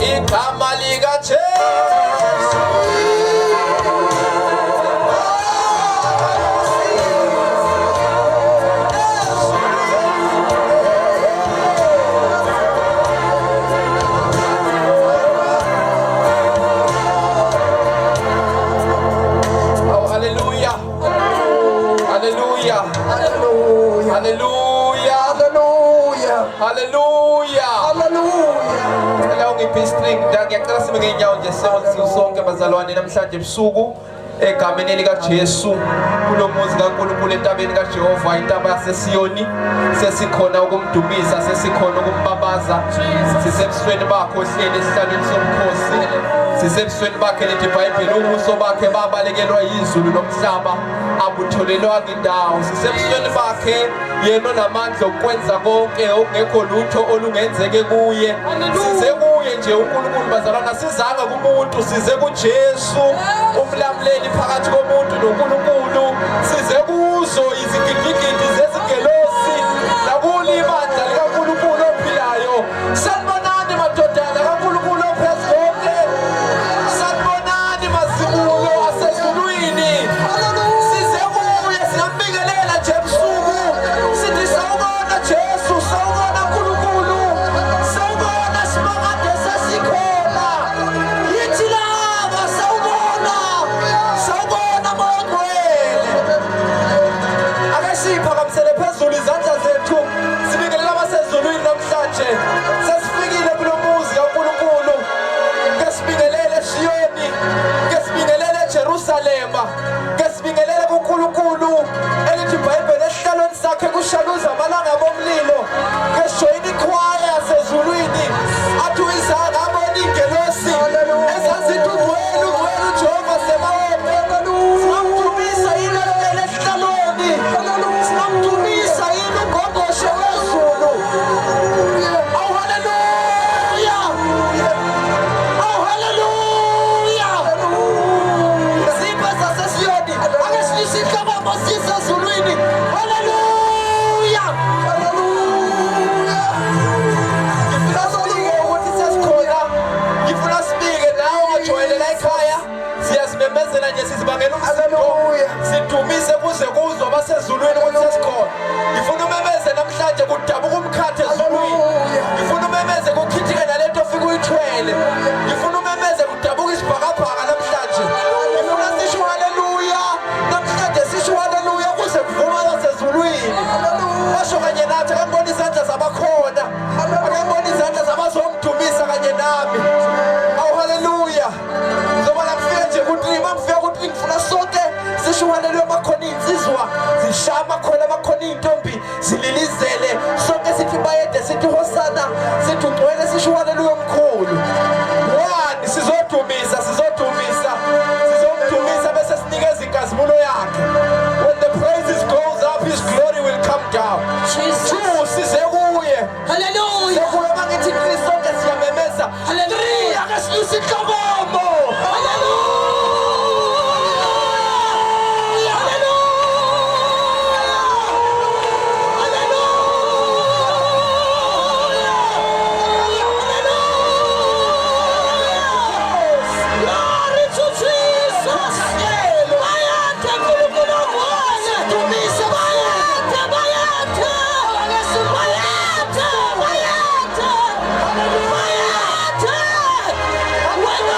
igama likaJesu. Ngiyacela sibe ngeenyawo nje sonke bazalwane namhlanje ebusuku egameni likaJesu kulo muzi kaNkulunkulu entabeni kaJehova intaba yaseSiyoni sesikhona ukumdumisa sesikhona ukumbabaza sisebusweni bakho sihleli esihlalweni somkhosi sisebusweni bakhe lethi iBhayibheli ubuso bakhe babalekelwa izulu nomhlaba abutholelwa indawo sisebusweni bakhe yena onamandla okwenza konke okungekho lutho olungenzeke kuye size kuye nje uNkulunkulu bazalwana sizanga kumuntu size kuJesu umlamleli phakathi komuntu noNkulunkulu size kuzo izigidigidi zezingelosi nakuli ibandla likaNkulunkulu ophilayo sanibonani madodana kaNkulunkulu ophezulu sanibonani mazibulo asezulwini size kuye siyambingelela nje ebusuku sithi sawubona Jesu sawubona uNkulunkulu sawubona simangade sesikhona yithi laba sawubona modwele akasiphakamsele phezulu izandla zethu sibingelela abasezulwini namhlanje sesifikile kulo muzi kaNkulunkulu ngesibingelele eSiyoni ngesibingelele eJerusalema ngesibingelele kuNkulunkulu elithi iBhayibheli esihlalweni sakhe kushaluza amalanga bomlilo ngesjoyini ikhwaya yasezulwini athi uyizanga abona ingelosi ezazithi ugwele uJehova Sebawothi singamdumisa yini esihlalweni singamdumisa yini ungqongqoshe wezulu. Oh haleluya, oh haleluya. Izipho zaseSiyoni ake sihlise ihlabamo sisezulwini. Haleluya, haleluya. Ngifuna sibike ukuthi sesikhona, ngifuna sibike nawe ojwayeleka ekhaya siyazimemezela nje sizibangela umsindo sidumise kuze kuzwa abasezulwini ukuthi sesikhona. Ngifuna umemeze namhlanje kudabuka umkhathe ezulwini. Ngifuna umemeze kukhithike nalento ofika uyithwele. Ngifuna umemeze kudabuka isibhakabhaka namhlanje. Ngifuna sisho haleluya namhlanje sisho haleluya kuze kuvuma abasezulwini. Basho kanye nathi akambona izandla zabakhona akambona izandla zabazomdumisa kanye nami. Awu haleluya ngizobala kufika nje ukuthi mangifika ukuthi ngifuna sonke sisho haleluya bakhona insizwa zishaya bakhona bakhona intombi zililizele sonke sithi bayede sithi hosana sithi ugcwele sisho haleluya omkhulu. One sizodumisa bese sinikeza inkazimulo yakhe. When the praises goes up his glory will come down. Two size kuye haleluya kuye mangithi sonke siyamemeza haleluya akasilisa inkabomo haleluya. When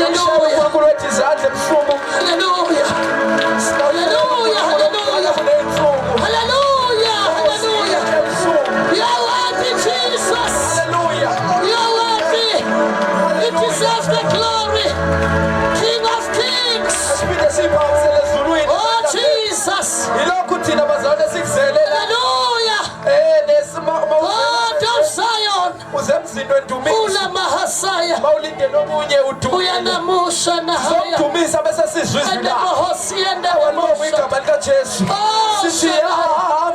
Hallelujah. Hallelujah. Hallelujah. Hallelujah. Hallelujah. Hallelujah. You're worthy, Jesus. Hallelujah. You're worthy. You deserve the glory. King of kings. Oh, Jesus. Hallelujah. God of Zion. Ula mahasaya. Uyanamusha na haya. Ende mohosi ende wamusha. Oh, Shemaya.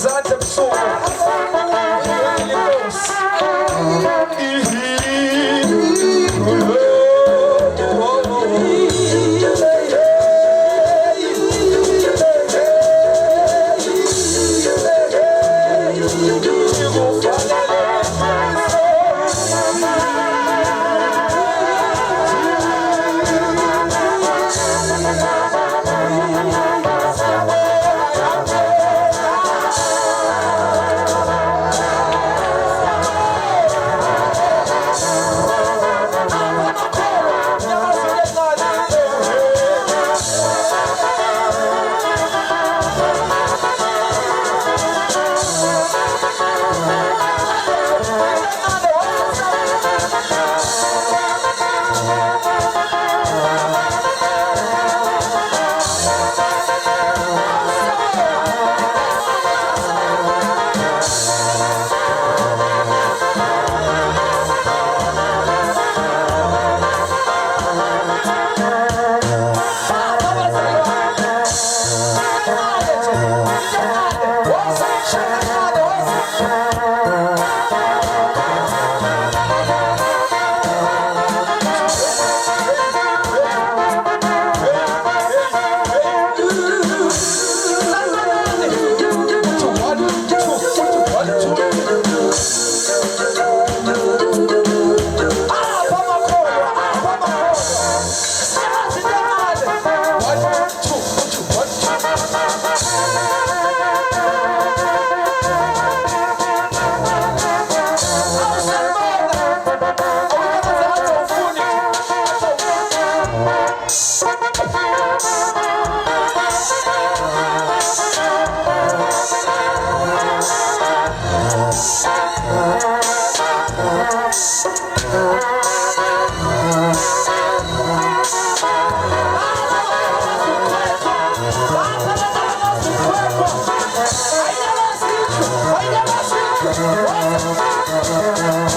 izandla ebusuku Inkosi I never see you.